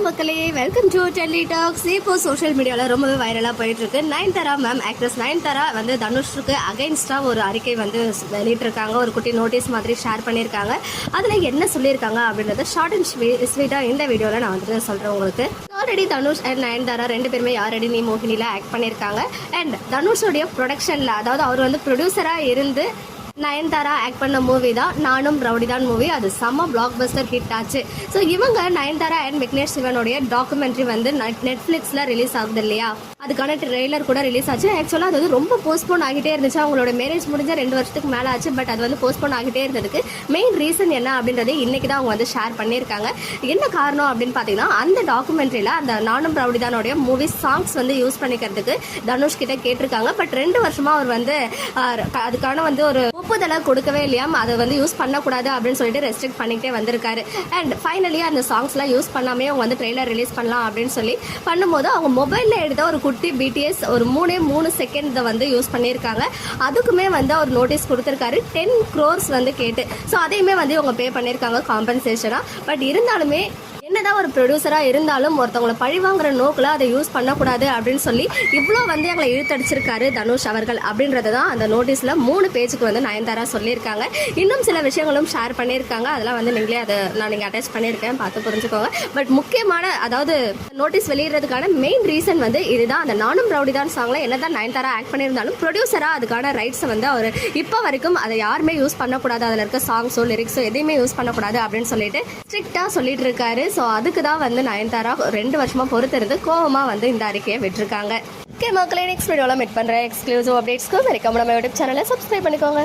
மக்களே, welcome to Delhi tax. இப்போ social மீடியாவில் ரொம்பவே வைரலாக போயிட்டு இருக்கு. நயன்தாரா மேம், ஆக்ட்ரஸ் நயன்தாரா வந்து தனுஷ்க்கு அகைன்ஸ்டாக ஒரு அறிக்கை வந்து வெளியிட்டிருக்காங்க. ஒரு குட்டி நோட்டீஸ் மாதிரி ஷேர் பண்ணியிருக்காங்க. அதில் என்ன சொல்லியிருக்காங்க அப்படின்றத ஷார்ட் அண்ட் ஸ்வீட்டாக இந்த வீடியோவில் நான் வந்துட்டு சொல்கிறேன் உங்களுக்கு. ஆல்ரெடி தனுஷ் அண்ட் நயன்தாரா ரெண்டு பேருமே யாரடி நீ மோகினியில் ஆக்ட் பண்ணியிருக்காங்க. அண்ட் தனுஷோடைய ப்ரொடக்ஷனில், அதாவது அவர் வந்து ப்ரொடியூசராக இருந்து நயன்தாரா ஆக்ட் பண்ண மூவி தான் நானும் ரவுடிதான் மூவி. அது செம்ம பிளாக் பஸ்டர் ஹிட் ஆச்சு. ஸோ இவங்க நயன்தாரா அண்ட் விக்னேஷ் சிவனுடைய டாக்குமெண்ட்ரி வந்து நெட்ஃப்ளிக்ஸில் ரிலீஸ் ஆகுது இல்லையா, அதுக்கான ட்ரெய்லர் கூட ரிலீஸ் ஆச்சு. ஆக்சுவலாக அது வந்து ரொம்ப போஸ்ட்போன் ஆகிட்டே இருந்துச்சு. அவங்களோட மேரேஜ் முடிஞ்ச 2 வருஷத்துக்கு மேலே ஆச்சு. பட் அது வந்து போஸ்ட்போன் ஆகிட்டே இருந்ததுக்கு மெயின் ரீசன் என்ன அப்படின்றது இன்னைக்கு தான் அவங்க வந்து ஷேர் பண்ணியிருக்காங்க. என்ன காரணம் அப்படின்னு பார்த்தீங்கன்னா, அந்த டாக்குமெண்ட்ரியில் அந்த நானும் ரவுடிதானோடைய மூவி சாங்ஸ் வந்து யூஸ் பண்ணிக்கிறதுக்கு தனுஷ் கிட்ட கேட்டிருக்காங்க. பட் 2 வருஷமா அவர் வந்து அதுக்கான வந்து ஒரு ஒப்புதலை கொடுக்கவே இல்லையாம். அதை வந்து யூஸ் பண்ணக்கூடாது அப்படின்னு சொல்லிட்டு ரெஸ்ட்ரிக்ட் பண்ணிக்கிட்டே வந்திருக்காரு. அண்ட் ஃபைனலி அந்த சாங்ஸ்லாம் யூஸ் பண்ணாமே அவங்க வந்து ட்ரெய்லர் ரிலீஸ் பண்ணலாம் அப்படின்னு சொல்லி பண்ணும்போது அவங்க மொபைலில் எடுத்த ஒரு குட்டி பிடிஎஸ் ஒரு 3 செகண்ட் வந்து யூஸ் பண்ணியிருக்காங்க. அதுக்குமே வந்து அவர் நோட்டீஸ் கொடுத்துருக்காரு 10 crores வந்து கேட்டு. ஸோ அதையுமே வந்து இவங்க பே பண்ணியிருக்காங்க காம்பன்சேஷனாக. பட் இருந்தாலுமே என்னதான் ஒரு ப்ரொடியூசராக இருந்தாலும் ஒருத்தவங்களை பழிவாங்கிற நோக்கில் அதை யூஸ் பண்ணக்கூடாது அப்படின்னு சொல்லி இவ்வளோ வந்து எங்களை இழுத்தடிச்சிருக்காரு தனுஷ் அவர்கள் அப்படின்றது தான் அந்த நோட்டீஸில் 3 பேஜுக்கு வந்து நயன்தாரா சொல்லியிருக்காங்க. இன்னும் சில விஷயங்களும் ஷேர் பண்ணியிருக்காங்க. அதெல்லாம் வந்து நீங்களே அதை நீங்கள் அட்டாச் பண்ணியிருக்கேன், பார்த்து புரிஞ்சுக்கோங்க. பட் முக்கியமான, அதாவது நோட்டீஸ் வெளியிடுறதுக்கான மெயின் ரீசன் வந்து இதுதான். அந்த நானும் ரவுடிதான் சாங்ல என்னதான் நயன்தாரா ஆக்ட் பண்ணியிருந்தாலும் ப்ரொடியூசராக அதுக்கான ரைட்ஸை வந்து அவர் இப்போ வரைக்கும் அதை யாருமே யூஸ் பண்ணக்கூடாது, அதில் இருக்க சாங்ஸோ லிரிக்ஸோ எதையுமே யூஸ் பண்ணக்கூடாது அப்படின்னு சொல்லிட்டு ஸ்ட்ரிக்டாக சொல்லிட்டு இருக்காரு. ஸோ அதுக்கு தான் வந்து நயன்தாரா 2 வருஷமா பொறுத்திருந்து கோவமாக வந்து இந்த அறிக்கையை விட்டுருக்காங்க. ஓகே மக்களே, நெக்ஸ்ட் வீடியோவில் மீட் பண்ணுறேன். எக்ஸ்க்ளூசிவ் அப்டேட்ஸ்க்கு மறக்காம நம்ம யூடியூப் சேனலை சப்ஸ்கிரைப் பண்ணிக்கோங்க.